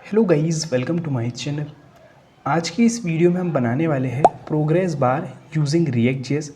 Hello guys, welcome to my channel. आज की इस वीडियो में हम बनाने वाले हैं progress bar using React JS.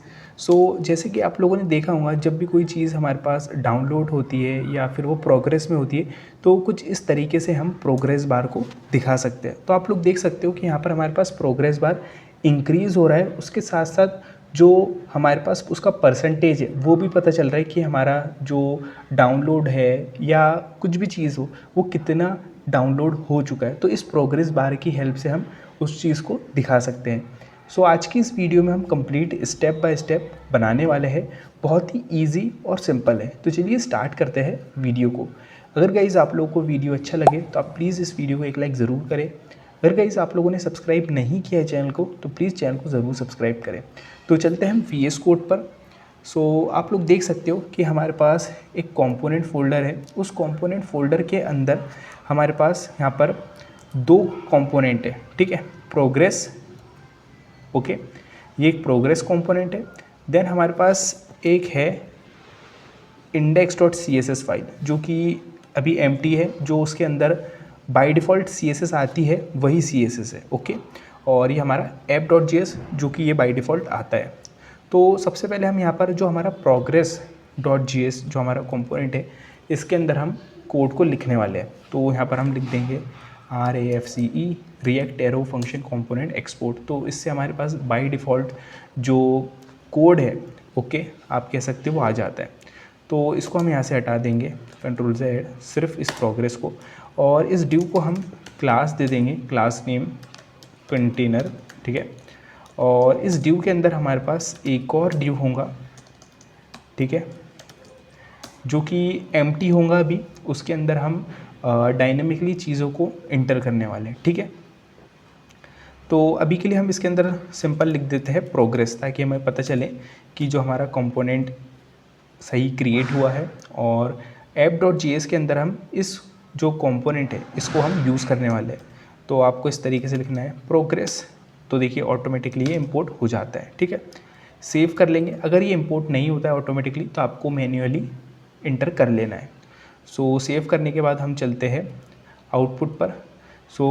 जैसे कि आप लोगों ने देखा होगा, जब भी कोई चीज़ हमारे पास डाउनलोड होती है या फिर वो प्रोग्रेस में होती है तो कुछ इस तरीके से हम प्रोग्रेस बार को दिखा सकते हैं। तो आप लोग देख सकते हो कि यहाँ पर हमारे पास प्रोग्रेस बार इंक्रीज़ हो रहा है, उसके साथ साथ जो हमारे पास उसका परसेंटेज है वो भी पता चल रहा है कि हमारा जो डाउनलोड है या कुछ भी चीज़ हो वो कितना डाउनलोड हो चुका है। तो इस प्रोग्रेस बार की हेल्प से हम उस चीज़ को दिखा सकते हैं। आज की इस वीडियो में हम कंप्लीट स्टेप बाय स्टेप बनाने वाले हैं। बहुत ही इजी और सिंपल है। तो चलिए स्टार्ट करते हैं वीडियो को। अगर गाइज़ आप लोगों को वीडियो अच्छा लगे तो आप प्लीज़ इस वीडियो को एक लाइक ज़रूर करें। अगर गाइज़ आप लोगों ने सब्सक्राइब नहीं किया है चैनल को तो प्लीज़ चैनल को ज़रूर सब्सक्राइब करें। तो चलते हैं हम VS कोड पर। आप लोग देख सकते हो कि हमारे पास एक कंपोनेंट फ़ोल्डर है। उस कंपोनेंट फ़ोल्डर के अंदर हमारे पास यहाँ पर दो कंपोनेंट है, ठीक है। प्रोग्रेस, ओके, ये एक प्रोग्रेस कंपोनेंट है। देन हमारे पास एक है index.css फाइल जो कि अभी एम्प्टी है, जो उसके अंदर बाय डिफ़ॉल्ट CSS आती है वही CSS है, ओके। और ये हमारा app.js जो कि ये बाय डिफ़ॉल्ट आता है। तो सबसे पहले हम यहाँ पर जो हमारा progress.js जो हमारा कंपोनेंट है इसके अंदर हम कोड को लिखने वाले हैं। तो यहाँ पर हम लिख देंगे RAFCE react arrow function component export. तो इससे हमारे पास बाय डिफ़ॉल्ट जो कोड है, ओके, आप कह सकते हो वो आ जाता है। तो इसको हम यहाँ से हटा देंगे, कंट्रोल Z, सिर्फ इस प्रोग्रेस को। और इस ड्यू को हम क्लास दे देंगे, क्लास नेम कंटेनर, ठीक है। और इस ड्यू के अंदर हमारे पास एक और ड्यू होगा, ठीक है, जो कि एम्प्टी होगा। अभी उसके अंदर हम डायनेमिकली चीज़ों को इंटर करने वाले हैं, ठीक है। तो अभी के लिए हम इसके अंदर सिंपल लिख देते हैं प्रोग्रेस, ताकि हमें पता चले कि जो हमारा कंपोनेंट सही क्रिएट हुआ है। और app.js के अंदर हम इस जो कंपोनेंट है इसको हम यूज़ करने वाले हैं। तो आपको इस तरीके से लिखना है प्रोग्रेस। तो देखिए ऑटोमेटिकली ये इंपोर्ट हो जाता है, ठीक है। सेव कर लेंगे। अगर ये इंपोर्ट नहीं होता है ऑटोमेटिकली तो आपको मैन्युअली इंटर कर लेना है। सेव करने के बाद हम चलते हैं आउटपुट पर।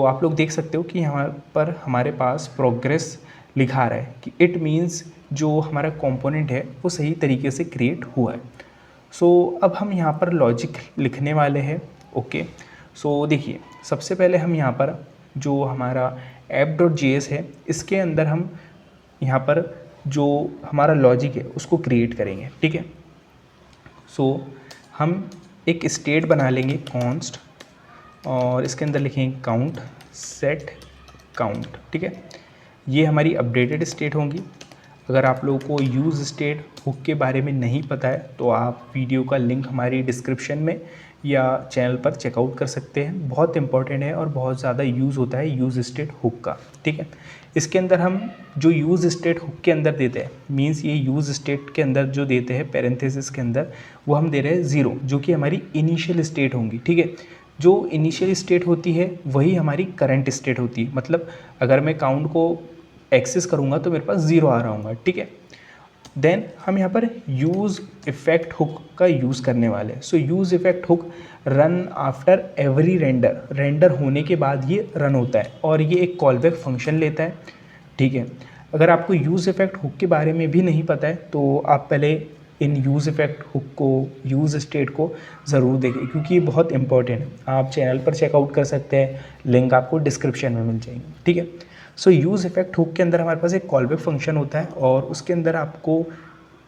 आप लोग देख सकते हो कि यहाँ पर हमारे पास प्रोग्रेस लिखा रहा है कि इट मीन्स जो हमारा कंपोनेंट है वो सही तरीके से क्रिएट हुआ है। अब हम यहाँ पर लॉजिक लिखने वाले हैं, ओके। देखिए सबसे पहले हम यहाँ पर जो हमारा app.js है इसके अंदर हम यहाँ पर जो हमारा लॉजिक है उसको क्रिएट करेंगे, ठीक है। हम एक स्टेट बना लेंगे कॉन्स्ट, और इसके अंदर लिखेंगे काउंट, सेट काउंट, ठीक है। ये हमारी अपडेटेड स्टेट होंगी। अगर आप लोगों को यूज़ स्टेट हुक के बारे में नहीं पता है तो आप वीडियो का लिंक हमारी डिस्क्रिप्शन में या चैनल पर चेकआउट कर सकते हैं। बहुत इंपॉर्टेंट है और बहुत ज़्यादा यूज़ होता है यूज़ स्टेट हुक का, ठीक है। इसके अंदर हम जो यूज़ स्टेट हुक के अंदर देते हैं, मीन्स ये यूज़ स्टेट के अंदर जो देते हैं पैरेंथेसिस के अंदर, वो हम दे रहे हैं 0, जो कि हमारी इनिशियल स्टेट होंगी, ठीक है। जो इनिशियल स्टेट होती है वही हमारी करंट स्टेट होती है। मतलब अगर मैं काउंट को एक्सेस करूँगा तो मेरे पास 0 आ रहा होगा, ठीक है। देन हम यहाँ पर यूज़ इफेक्ट हुक का यूज़ करने वाले हैं। Use effect hook run after every render, render होने के बाद ये रन होता है और ये एक कॉलबैक फंक्शन लेता है, ठीक है। अगर आपको यूज़ इफेक्ट हुक के बारे में भी नहीं पता है तो आप पहले इन यूज़ इफेक्ट हुक को, यूज़ स्टेट को ज़रूर देखें, क्योंकि ये बहुत इंपॉर्टेंट है। आप चैनल पर चेकआउट कर सकते हैं, लिंक आपको डिस्क्रिप्शन में मिल जाएंगे, ठीक है। यूज़ इफेक्ट हुक के अंदर हमारे पास एक कॉलबैक फंक्शन होता है और उसके अंदर आपको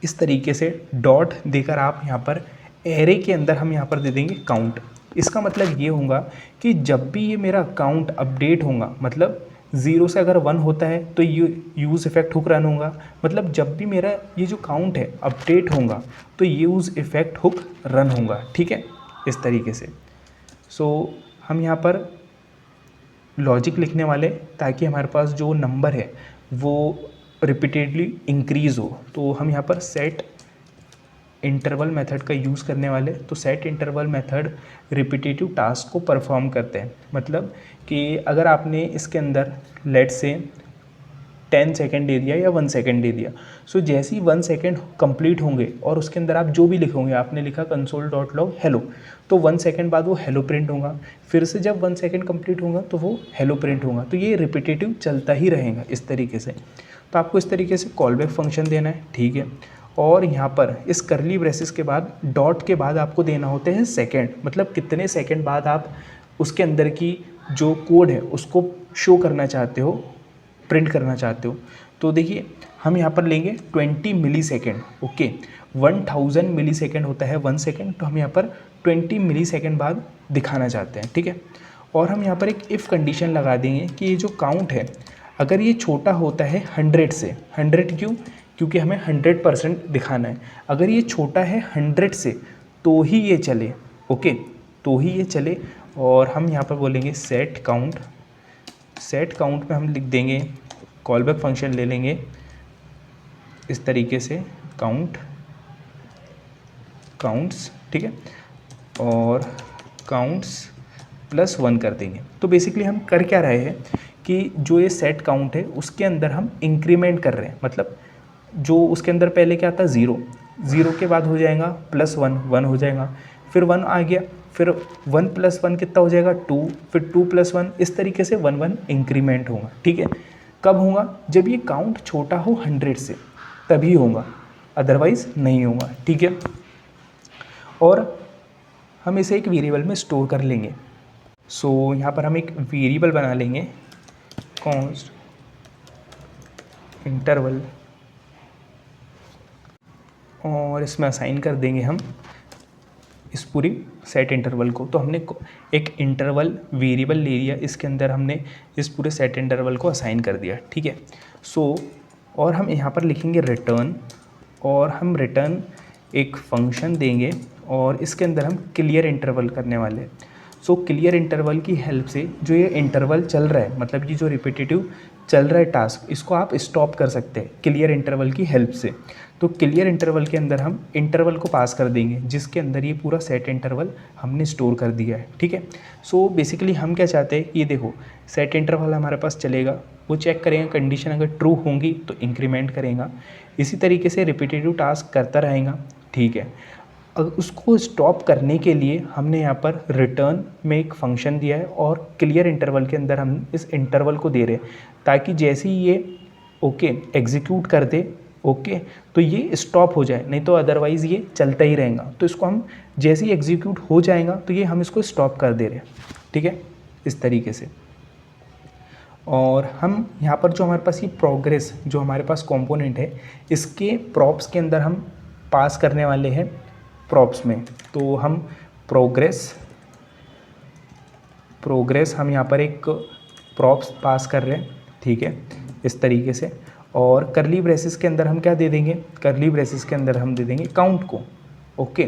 इस तरीके से डॉट देकर आप यहाँ पर एरे के अंदर हम यहाँ पर दे देंगे काउंट। इसका मतलब ये होगा कि जब भी ये मेरा काउंट अपडेट होगा, मतलब 0 से अगर 1 होता है तो ये यूज़ इफेक्ट हुक रन होगा। मतलब जब भी मेरा ये जो काउंट है अपडेट होगा तो यूज़ इफेक्ट हुक रन होगा, ठीक है, इस तरीके से। हम यहाँ पर लॉजिक लिखने वाले ताकि हमारे पास जो नंबर है वो रिपीटेडली इंक्रीज़ हो। तो हम यहाँ पर सेट इंटरवल मेथड का यूज़ करने वाले। तो set interval method repetitive task को परफॉर्म करते हैं। मतलब कि अगर आपने इसके अंदर लेट से 10 सेकंड दे दिया या 1 सेकंड दे दिया। सो जैसे ही 1 सेकंड कंप्लीट होंगे और उसके अंदर आप जो भी लिखोगे, आपने लिखा console.log हेलो, तो 1 सेकंड बाद वो हेलो प्रिंट होगा। फिर से जब 1 सेकंड कंप्लीट होगा तो वो हेलो प्रिंट होगा। तो ये रिपीटेटिव चलता ही रहेगा इस तरीके से। तो आपको इस तरीके से कॉल बैक फंक्शन देना है, ठीक है। और यहाँ पर इस करली ब्रेसेस के बाद डॉट के बाद आपको देना होते हैं सेकंड, मतलब कितने सेकंड बाद आप उसके अंदर की जो कोड है उसको शो करना चाहते हो, प्रिंट करना चाहते हो। तो देखिए हम यहाँ पर लेंगे 20 मिली सेकेंड, ओके। 1000 मिली सेकेंड होता है 1 सेकेंड, तो हम यहाँ पर 20 मिली सेकेंड बाद दिखाना चाहते हैं, ठीक है। और हम यहाँ पर एक इफ़ कंडीशन लगा देंगे कि ये जो काउंट है अगर ये छोटा होता है 100 से, 100 क्यों, क्योंकि हमें 100% दिखाना है। अगर ये छोटा है 100 से तो ही ये चले, ओके, तो ही ये चले। और हम यहाँ पर बोलेंगे सेट काउंट, सेट काउंट में हम लिख देंगे, कॉल बैक फंक्शन ले लेंगे इस तरीके से, काउंट काउंट्स, ठीक है, और काउंट्स +1 कर देंगे। तो बेसिकली हम कर क्या रहे हैं कि जो ये सेट काउंट है उसके अंदर हम इंक्रीमेंट कर रहे हैं, मतलब जो उसके अंदर पहले क्या था 0, 0 के बाद हो जाएगा +1, 1 हो जाएगा, फिर 1 आ गया, फिर 1 + 1 कितना हो जाएगा 2, फिर 2 + 1, इस तरीके से 1 1 इंक्रीमेंट होगा, ठीक है। कब होगा, जब ये काउंट छोटा हो 100 से, तभी होगा, अदरवाइज़ नहीं होगा, ठीक है। और हम इसे एक वेरिएबल में स्टोर कर लेंगे। सो यहाँ पर हम एक वेरिएबल बना लेंगे, कॉन्स्ट इंटरवल, और इसमें असाइन कर देंगे हम इस पूरी सेट इंटरवल को। तो हमने एक इंटरवल वेरिएबल ले लिया, इसके अंदर हमने इस पूरे सेट इंटरवल को असाइन कर दिया, ठीक है। सो और हम यहाँ पर लिखेंगे रिटर्न, और हम रिटर्न एक फंक्शन देंगे और इसके अंदर हम क्लियर इंटरवल करने वाले हैं। सो क्लियर इंटरवल की हेल्प से जो ये इंटरवल चल रहा है, मतलब ये जो रिपीटेटिव चल रहा है टास्क, इसको आप स्टॉप कर सकते हैं क्लियर इंटरवल की हेल्प से। तो क्लियर इंटरवल के अंदर हम इंटरवल को पास कर देंगे जिसके अंदर ये पूरा सेट इंटरवल हमने स्टोर कर दिया है, ठीक है। सो बेसिकली हम क्या चाहते हैं, ये देखो सेट इंटरवल हमारे पास चलेगा, वो चेक करेंगे, कंडीशन अगर ट्रू होंगी तो इंक्रीमेंट करेगा, इसी तरीके से रिपीटेटिव टास्क करता रहेगा, ठीक है। अब उसको स्टॉप करने के लिए हमने यहाँ पर रिटर्न में एक फंक्शन दिया है और क्लियर इंटरवल के अंदर हम इस इंटरवल को दे रहे हैं, ताकि जैसे ही ये ओके एग्जीक्यूट कर दे, ओके, तो ये स्टॉप हो जाए, नहीं तो अदरवाइज़ ये चलता ही रहेगा। तो इसको हम जैसे ही एग्जीक्यूट हो जाएगा तो ये हम इसको स्टॉप कर दे रहे हैं, ठीक है, इस तरीके से। और हम यहाँ पर जो हमारे पास ये प्रोग्रेस जो हमारे पास कंपोनेंट है, इसके प्रॉप्स के अंदर हम पास करने वाले हैं प्रॉप्स में। तो हम प्रोग्रेस हम यहाँ पर एक प्रॉप्स पास कर रहे हैं, ठीक है, इस तरीके से। और करली ब्रेसेस के अंदर हम क्या दे देंगे, करली ब्रेसेस के अंदर हम दे देंगे काउंट को, ओके।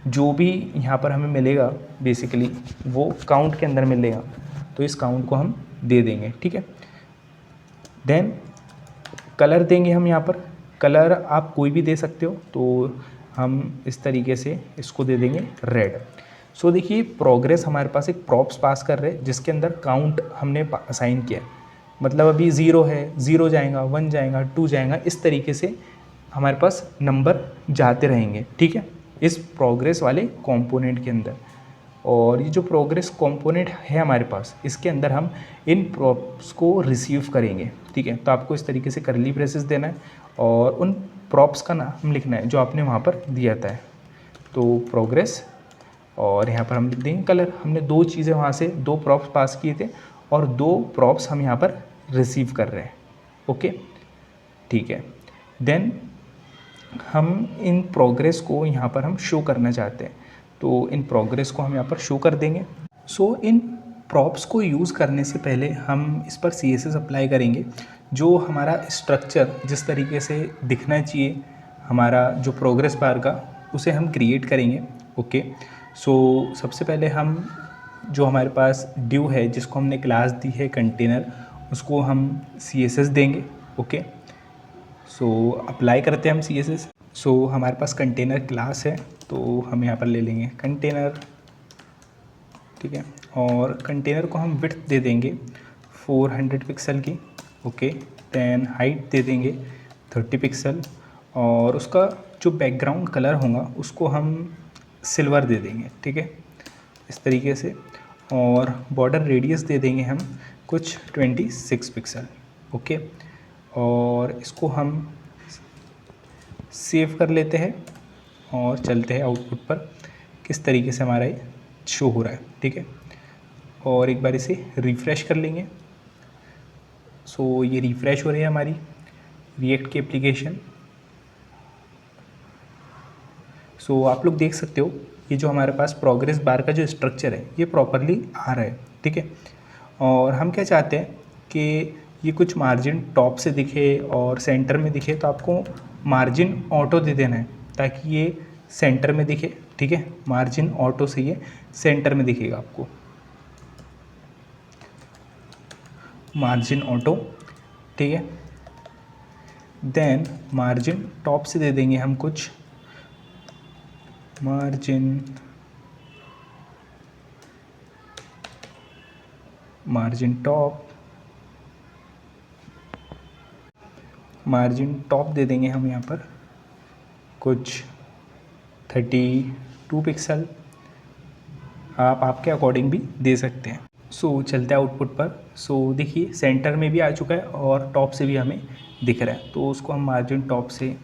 जो भी यहाँ पर हमें मिलेगा बेसिकली वो काउंट के अंदर मिलेगा, तो इस काउंट को हम दे देंगे, ठीक है। देन कलर देंगे हम, यहाँ पर कलर आप कोई भी दे सकते हो, तो हम इस तरीके से इसको दे देंगे रेड। सो देखिए प्रोग्रेस हमारे पास एक प्रॉप्स पास कर रहे हैं जिसके अंदर काउंट हमने असाइन किया है, मतलब अभी 0 है, 0 जाएगा, 1 जाएगा, 2 जाएगा, इस तरीके से हमारे पास नंबर जाते रहेंगे, ठीक है, इस प्रोग्रेस वाले कंपोनेंट के अंदर। और ये जो प्रोग्रेस कंपोनेंट है हमारे पास, इसके अंदर हम इन प्रॉप्स को रिसीव करेंगे, ठीक है। तो आपको इस तरीके से करली ब्रेसेस देना है और उन प्रॉप्स का नाम लिखना है जो आपने वहाँ पर दिया था। तो प्रोग्रेस, और यहाँ पर हम लिख देंगे कलर। हमने 2 चीज़ें वहाँ से, 2 प्रॉप्स पास किए थे और 2 प्रॉप्स हम यहाँ पर रिसीव कर रहे हैं, ओके, ठीक है। देन हम इन प्रोग्रेस को यहाँ पर हम शो करना चाहते हैं, तो इन प्रोग्रेस को हम यहाँ पर शो कर देंगे। सो इन प्रॉप्स को यूज़ करने से पहले हम इस पर CSS अप्लाई करेंगे। जो हमारा स्ट्रक्चर जिस तरीके से दिखना चाहिए हमारा जो प्रोग्रेस बार का, उसे हम क्रिएट करेंगे, ओके। सो सबसे पहले हम जो हमारे पास ड्यू है जिसको हमने क्लास दी है कंटेनर, उसको हम CSS देंगे, ओके। सो अप्लाई करते हैं हम CSS। सो हमारे पास कंटेनर क्लास है, तो हम यहाँ पर ले लेंगे कंटेनर, ठीक है। और कंटेनर को हम विड्थ दे देंगे 400 पिक्सल की, ओके। देन हाइट दे देंगे 30 पिक्सल और उसका जो बैकग्राउंड कलर होगा उसको हम सिल्वर दे देंगे, ठीक है, इस तरीके से। और बॉर्डर रेडियस दे देंगे हम कुछ 26 पिक्सल, ओके। और इसको हम सेव कर लेते हैं और चलते हैं आउटपुट पर किस तरीके से हमारा ये शो हो रहा है, ठीक है। और एक बार इसे रिफ़्रेश कर लेंगे। सो ये रिफ़्रेश हो रही है हमारी रिएक्ट की एप्लीकेशन। सो आप लोग देख सकते हो ये जो हमारे पास प्रोग्रेस बार का जो स्ट्रक्चर है ये प्रॉपरली आ रहा है, ठीक है। और हम क्या चाहते हैं कि ये कुछ मार्जिन टॉप से दिखे और सेंटर में दिखे, तो आपको मार्जिन ऑटो दे देना है ताकि ये सेंटर में दिखे, ठीक है। मार्जिन ऑटो से ये सेंटर में दिखेगा आपको, मार्जिन ऑटो, ठीक है। देन मार्जिन टॉप से दे देंगे हम कुछ मार्जिन टॉप दे देंगे हम यहाँ पर कुछ 32 पिक्सल, आप आपके अकॉर्डिंग भी दे सकते हैं। सो चलते हैं आउटपुट पर। सो देखिए सेंटर में भी आ चुका है और टॉप से भी हमें दिख रहा है, तो उसको हम मार्जिन टॉप से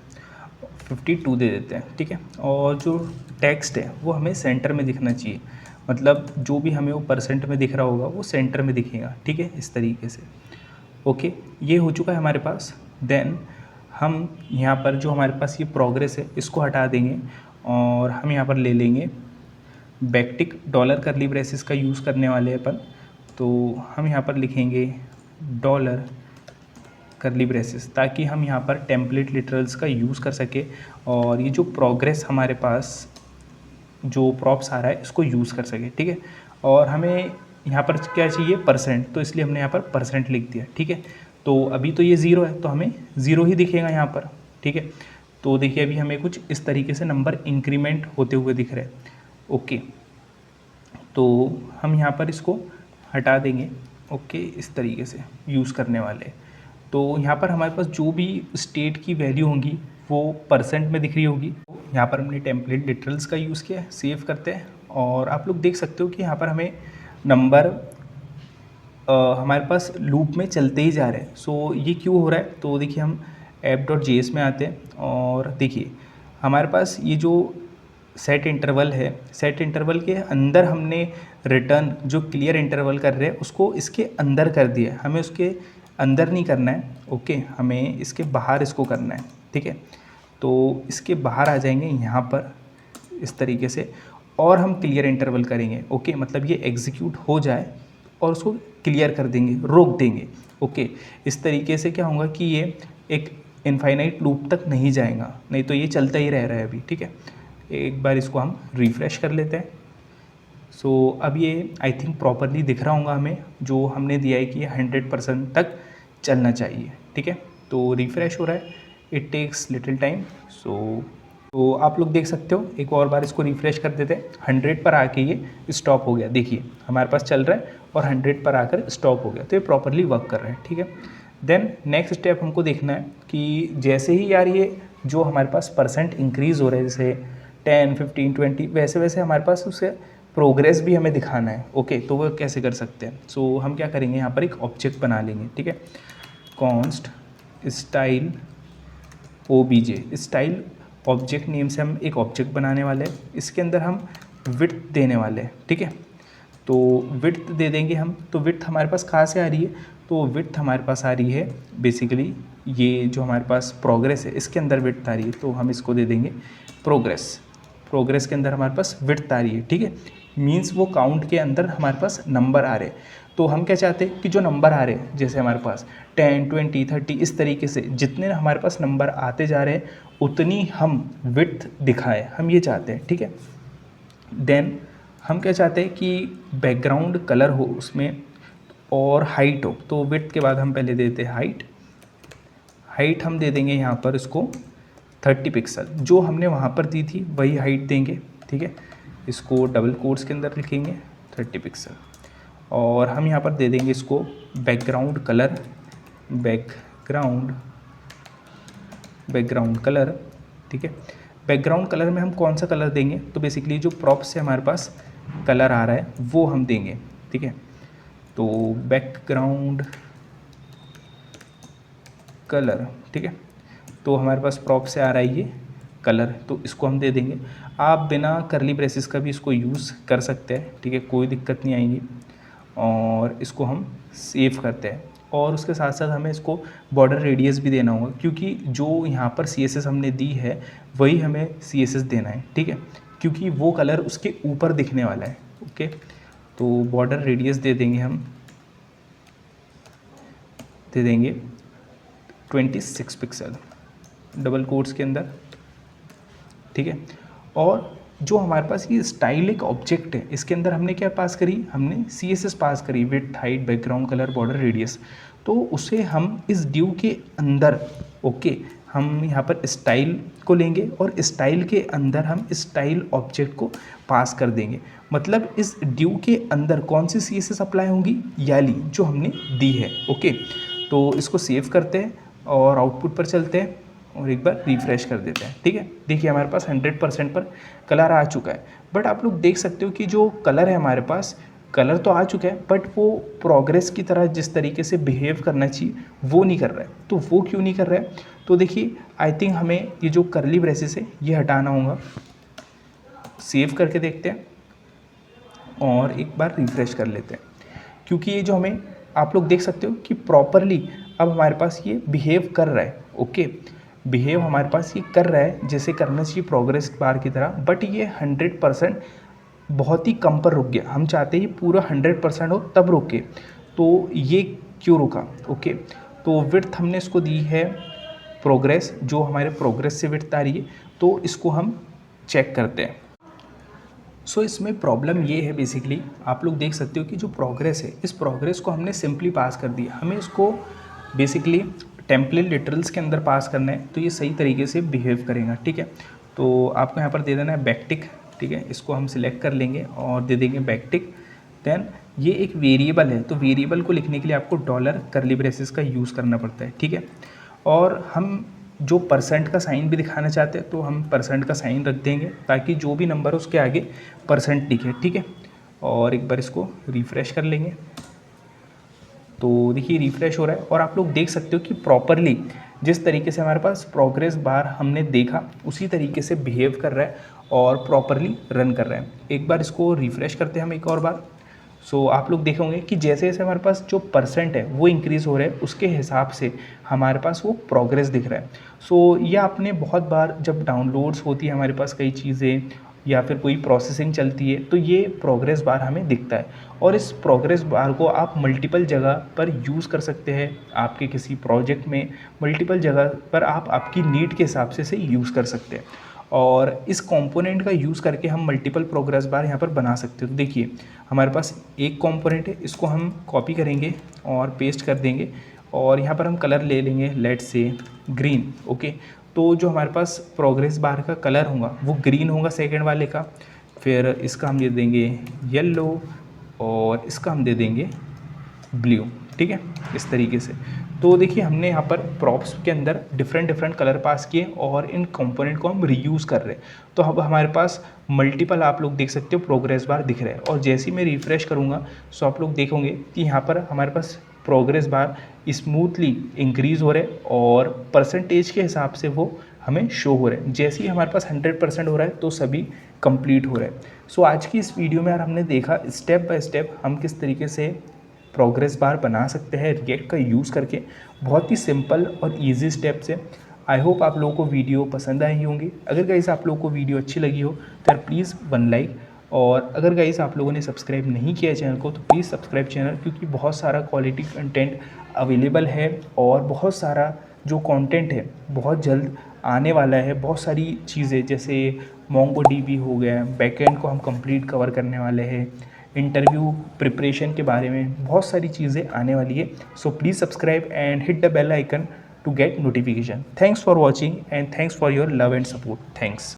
52 दे देते हैं, ठीक है। और जो टेक्स्ट है वो हमें सेंटर में दिखना चाहिए, मतलब जो भी हमें वो परसेंट में दिख रहा होगा वो सेंटर में दिखेगा, ठीक है, इस तरीके से, ओके। ये हो चुका है हमारे पास। देन हम यहाँ पर जो हमारे पास ये प्रोग्रेस है इसको हटा देंगे और हम यहाँ पर ले लेंगे बैकटिक डॉलर करली ब्रेसेस का यूज़ करने वाले हैं अपन, तो हम यहाँ पर लिखेंगे डॉलर करली ब्रेसेस ताकि हम यहाँ पर टेम्पलेट लिटरल्स का यूज़ कर सके और ये जो प्रोग्रेस हमारे पास जो प्रॉप्स आ रहा है इसको यूज़ कर सके, ठीक है। और हमें यहाँ पर क्या चाहिए परसेंट, तो इसलिए हमने यहाँ पर परसेंट लिख दिया, ठीक है। तो अभी तो ये 0 है तो हमें 0 ही दिखेगा यहाँ पर, ठीक है। तो देखिए अभी हमें कुछ इस तरीके से नंबर इंक्रीमेंट होते हुए दिख रहे हैं, ओके। तो हम यहाँ पर इसको हटा देंगे, ओके, इस तरीके से यूज़ करने वाले। तो यहाँ पर हमारे पास जो भी स्टेट की वैल्यू होंगी वो परसेंट में दिख रही होगी। यहाँ पर हमने टेम्पलेट लिटरल्स का यूज़ किया है, सेव करते हैं और आप लोग देख सकते हो कि यहाँ पर हमें नंबर हमारे पास लूप में चलते ही जा रहे हैं। सो ये क्यों हो रहा है, तो देखिए हम app.js में आते हैं और देखिए हमारे पास ये जो सेट इंटरवल है, सेट इंटरवल के अंदर हमने रिटर्न जो क्लियर इंटरवल कर रहे हैं उसको इसके अंदर कर दिया, हमें उसके अंदर नहीं करना है, ओके, हमें इसके बाहर इसको करना है, ठीक है। तो इसके बाहर आ जाएंगे यहाँ पर इस तरीके से और हम क्लियर इंटरवल करेंगे, ओके, मतलब ये एग्जीक्यूट हो जाए और उसको क्लियर कर देंगे, रोक देंगे, ओके। इस तरीके से क्या होगा कि ये एक इनफाइनाइट लूप तक नहीं जाएगा, नहीं तो ये चलता ही रह रहा है अभी, ठीक है। एक बार इसको हम रिफ़्रेश कर लेते हैं। सो अब ये आई थिंक प्रॉपरली दिख रहा होगा हमें, जो हमने दिया है कि ये 100% तक चलना चाहिए, ठीक है। तो रिफ़्रेश हो रहा है, इट टेक्स लिटिल टाइम। तो आप लोग देख सकते हो, एक और बार इसको रिफ़्रेश कर देते हैं। 100 पर आके ये स्टॉप हो गया, देखिए हमारे पास चल रहा है और 100 पर आकर स्टॉप हो गया, तो ये प्रॉपरली वर्क कर रहा है, ठीक है। देन नेक्स्ट स्टेप हमको देखना है कि जैसे ही यार ये जो हमारे पास परसेंट इंक्रीज़ हो रहा है, जैसे 10, 15, 20, वैसे वैसे हमारे पास उससे प्रोग्रेस भी हमें दिखाना है, ओके। तो वो कैसे कर सकते हैं, सो हम क्या करेंगे, यहाँ पर एक ऑब्जेक्ट बना लेंगे, ठीक है। Const style OBJ, style object name से हम एक ऑब्जेक्ट बनाने वाले हैं, इसके अंदर हम विड्थ देने वाले हैं, ठीक है। तो विड्थ दे देंगे हम, तो विड्थ हमारे पास कहाँ से आ रही है, तो विड्थ हमारे पास आ रही है बेसिकली ये जो हमारे पास प्रोग्रेस है इसके अंदर विड्थ आ रही है, तो हम इसको दे देंगे प्रोग्रेस के अंदर हमारे पास विड्थ आ रही है, ठीक है। मीन्स वो काउंट के अंदर हमारे पास नंबर आ रहे हैं। तो हम क्या चाहते हैं कि जो नंबर आ रहे हैं, जैसे हमारे पास 10, 20, 30 इस तरीके से जितने हमारे पास नंबर आते जा रहे हैं उतनी हम विड्थ दिखाएं, हम ये चाहते हैं, ठीक है। देन हम क्या चाहते हैं कि बैकग्राउंड कलर हो उसमें और हाइट हो, तो विड्थ के बाद हम पहले देते हैं हाइट हम दे देंगे यहाँ पर इसको 30 पिक्सल, जो हमने वहाँ पर दी थी वही हाइट देंगे, ठीक है। इसको डबल कोट्स के अंदर लिखेंगे 30 पिक्सल और हम यहाँ पर दे देंगे इसको बैकग्राउंड बैकग्राउंड कलर, ठीक है। बैकग्राउंड कलर में हम कौन सा कलर देंगे, तो बेसिकली जो प्रॉप से हमारे पास कलर आ रहा है वो हम देंगे, ठीक है। तो बैकग्राउंड कलर, ठीक है। तो हमारे पास प्रॉप से आ रहा है ये कलर, तो इसको हम दे देंगे। आप बिना करली ब्रेसेस का भी इसको यूज़ कर सकते हैं, ठीक है, कोई दिक्कत नहीं आएगी। और इसको हम सेव करते हैं और उसके साथ साथ हमें इसको बॉर्डर रेडियस भी देना होगा, क्योंकि जो यहाँ पर CSS हमने दी है वही हमें CSS देना है, ठीक है, क्योंकि वो कलर उसके ऊपर दिखने वाला है। ओके, तो बॉर्डर रेडियस दे देंगे हम, दे देंगे 26 पिक्सल डबल कोट्स के अंदर, ठीक है। और जो हमारे पास ये स्टाइल एक ऑब्जेक्ट है, इसके अंदर हमने क्या पास करी, हमने CSS पास करी, width, height, background colour, border radius. तो उसे हम इस ड्यू के अंदर, ओके, हम यहाँ पर स्टाइल को लेंगे और स्टाइल के अंदर हम स्टाइल ऑब्जेक्ट को पास कर देंगे। मतलब इस ड्यू के अंदर कौन सी CSS अप्लाई होंगी, याली जो हमने दी है। ओके, तो इसको सेव करते हैं और आउटपुट पर चलते हैं और एक बार रिफ्रेश कर देते हैं, ठीक है। देखिए हमारे पास 100% पर कलर आ चुका है, बट आप लोग देख सकते हो कि जो कलर है हमारे पास, कलर तो आ चुका है बट वो प्रोग्रेस की तरह जिस तरीके से बिहेव करना चाहिए वो नहीं कर रहा है। तो वो क्यों नहीं कर रहा है, तो देखिए आई थिंक हमें ये जो करली ब्रेसेस है ये हटाना होगा। सेव करके देखते हैं और एक बार रिफ्रेश कर लेते हैं, क्योंकि ये जो हमें, आप लोग देख सकते हो कि प्रॉपरली अब हमारे पास ये बिहेव कर रहा है। ओके, बिहेव हमारे पास ये कर रहा है जैसे करना चाहिए प्रोग्रेस बार की तरह, बट ये 100% बहुत ही कम पर रुक गया। हम चाहते हैं पूरा 100% हो तब रुके, तो ये क्यों रुका। ओके, तो विड्थ हमने इसको दी है प्रोग्रेस, जो हमारे प्रोग्रेस से विड्थ आ रही है, तो इसको हम चेक करते हैं। सो इसमें प्रॉब्लम ये है, बेसिकली आप लोग देख सकते हो कि जो प्रोग्रेस है, इस प्रोग्रेस को हमने सिंपली पास कर दिया। हमें इसको बेसिकली टेम्पलेट लिटरल्स के अंदर पास करना है, तो ये सही तरीके से बिहेव करेगा, ठीक है। तो आपको यहाँ पर दे देना है बैकटिक, ठीक है। इसको हम सिलेक्ट कर लेंगे और दे देंगे बैकटिक। देन ये एक वेरिएबल है, तो वेरिएबल को लिखने के लिए आपको डॉलर करली ब्रेसेस का यूज़ करना पड़ता है, ठीक है। और हम जो परसेंट का साइन भी दिखाना चाहते हैं तो हम परसेंट का साइन रख देंगे, ताकि जो भी नंबर है उसके आगे परसेंट लिखे, ठीक है। और एक बार इसको रिफ़्रेश कर लेंगे, तो देखिए रिफ़्रेश हो रहा है और आप लोग देख सकते हो कि प्रॉपरली जिस तरीके से हमारे पास प्रोग्रेस बार हमने देखा उसी तरीके से बिहेव कर रहा है और प्रॉपरली रन कर रहा है। एक बार इसको रिफ़्रेश करते हैं हम एक और बार। सो आप लोग देखेंगे कि जैसे जैसे हमारे पास जो परसेंट है वो इंक्रीज़ हो रहा है, उसके हिसाब से हमारे पास वो प्रोग्रेस दिख रहा है। सो ये आपने बहुत बार जब डाउनलोड्स होती है हमारे पास कई चीज़ें या फिर कोई प्रोसेसिंग चलती है, तो ये प्रोग्रेस बार हमें दिखता है। और इस प्रोग्रेस बार को आप मल्टीपल जगह पर यूज़ कर सकते हैं, आपके किसी प्रोजेक्ट में मल्टीपल जगह पर आप आपकी नीड के हिसाब से यूज़ कर सकते हैं। और इस कंपोनेंट का यूज़ करके हम मल्टीपल प्रोग्रेस बार यहाँ पर बना सकते हो। तो देखिए हमारे पास एक कंपोनेंट है, इसको हम कॉपी करेंगे और पेस्ट कर देंगे और यहाँ पर हम कलर ले लेंगे, लेट से ग्रीन। ओके, तो जो हमारे पास प्रोग्रेस बार का कलर होगा वो ग्रीन होगा सेकंड वाले का, फिर इसका हम दे देंगे येलो और इसका हम दे देंगे ब्लू, ठीक है, इस तरीके से। तो देखिए हमने यहाँ पर प्रॉप्स के अंदर डिफरेंट कलर पास किए और इन कंपोनेंट को हम रीयूज़ कर रहे हैं। तो अब हमारे पास मल्टीपल, आप लोग देख सकते हो, प्रोग्रेस बार दिख रहा है। और जैसे ही मैं रिफ़्रेश करूँगा सो आप लोग देखोगे कि यहाँ पर हमारे पास प्रोग्रेस बार स्मूथली इंक्रीज़ हो रहे हैं और परसेंटेज के हिसाब से वो हमें शो हो रहे हैं। जैसे ही हमारे पास 100% हो रहा है तो सभी कंप्लीट हो रहा है। सो आज की इस वीडियो में यार हमने देखा स्टेप बाय स्टेप हम किस तरीके से प्रोग्रेस बार बना सकते हैं रिएक्ट का यूज़ करके, बहुत ही सिंपल और इजी स्टेप से। आई होप आप लोगों को वीडियो पसंद आई होंगी। अगर गाइस आप लोगों को वीडियो अच्छी लगी हो तो यार प्लीज़ 1 लाइक, और अगर गाइस आप लोगों ने सब्सक्राइब नहीं किया है चैनल को तो प्लीज़ सब्सक्राइब चैनल, क्योंकि बहुत सारा क्वालिटी कंटेंट अवेलेबल है और बहुत सारा जो कंटेंट है बहुत जल्द आने वाला है। बहुत सारी चीज़ें जैसे मोंगोडीबी हो गया, बैकएंड को हम कंप्लीट कवर करने वाले हैं, इंटरव्यू प्रिपरेशन के बारे में बहुत सारी चीज़ें आने वाली है। So please subscribe and hit the bell icon to get notification. Thanks for watching and thanks for your love and support. Thanks.